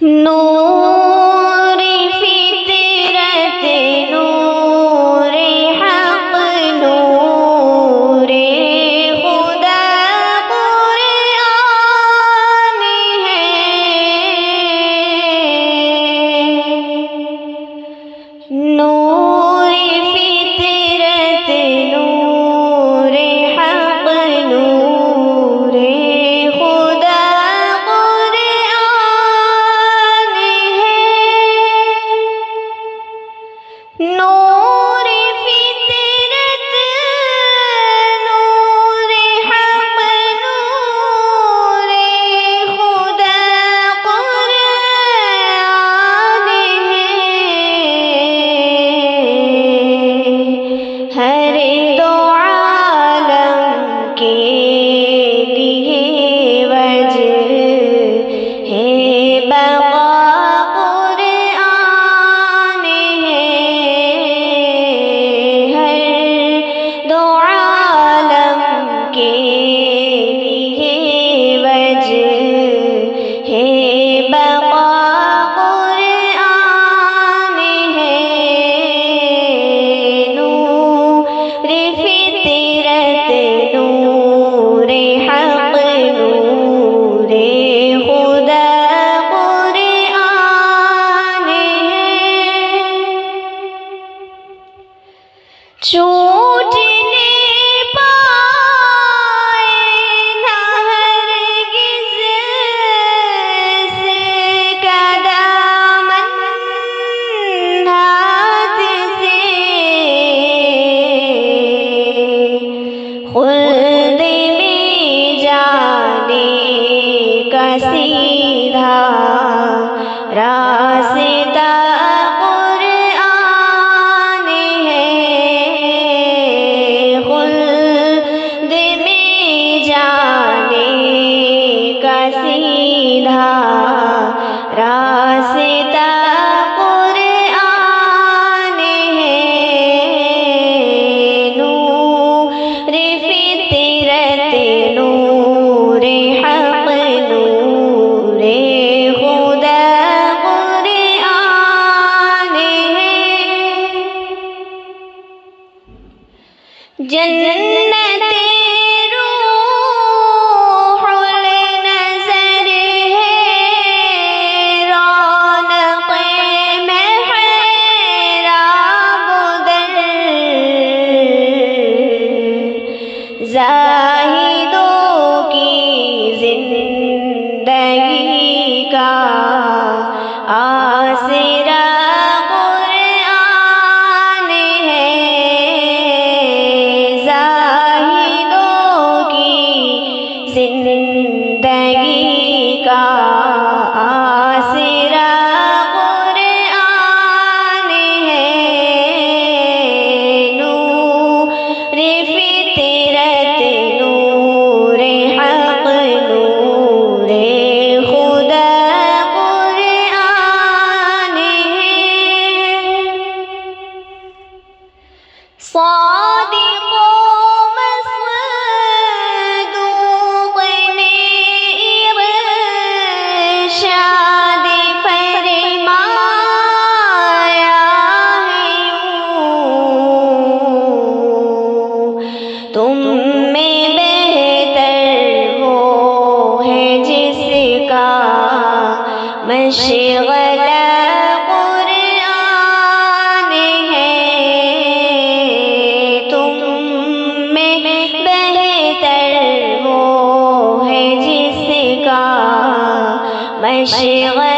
نور فطرت نور حق نور خدا قرآن ہے، نور فطرت نور حق نور خدا قرآن ہے، نور فطرت نور حق نور خدا قرآن ہے، ہر دو عالم کے لیے وجہ ہے بقا قرآن ہے، ہر دو عالم کے لیے وجہ ہے بقا قرآن ہے، نور فطرت نور حق نور خدا قرآن ہے، چھوٹنے پائے نہ ہرگز اس کا دامن ہاتھ سے، خلد میں جانے کا سیدھا راستہ قرآن ہے، خلد میں جانے کا سیدھا راستہ قرآن ہے، نور فطرت نور حق نور خدا قرآن ہے، جنت روح النظر ہے، رونق محراب در، زاہدوں کی زندگی کا آسرا قرآن ہے، زاہدوں کی زندگی کا آسرا قرآن ہے، نور فطرت نور حق نور خدا قرآن ہے، صادق و مصدوق نے ارشاد فرمایا ہے یوں، تم میں بہتر وہ ہے جس کا مشغلہ قرآن ہے، تم میں بہتر وہ ہے جس کا مشغلہ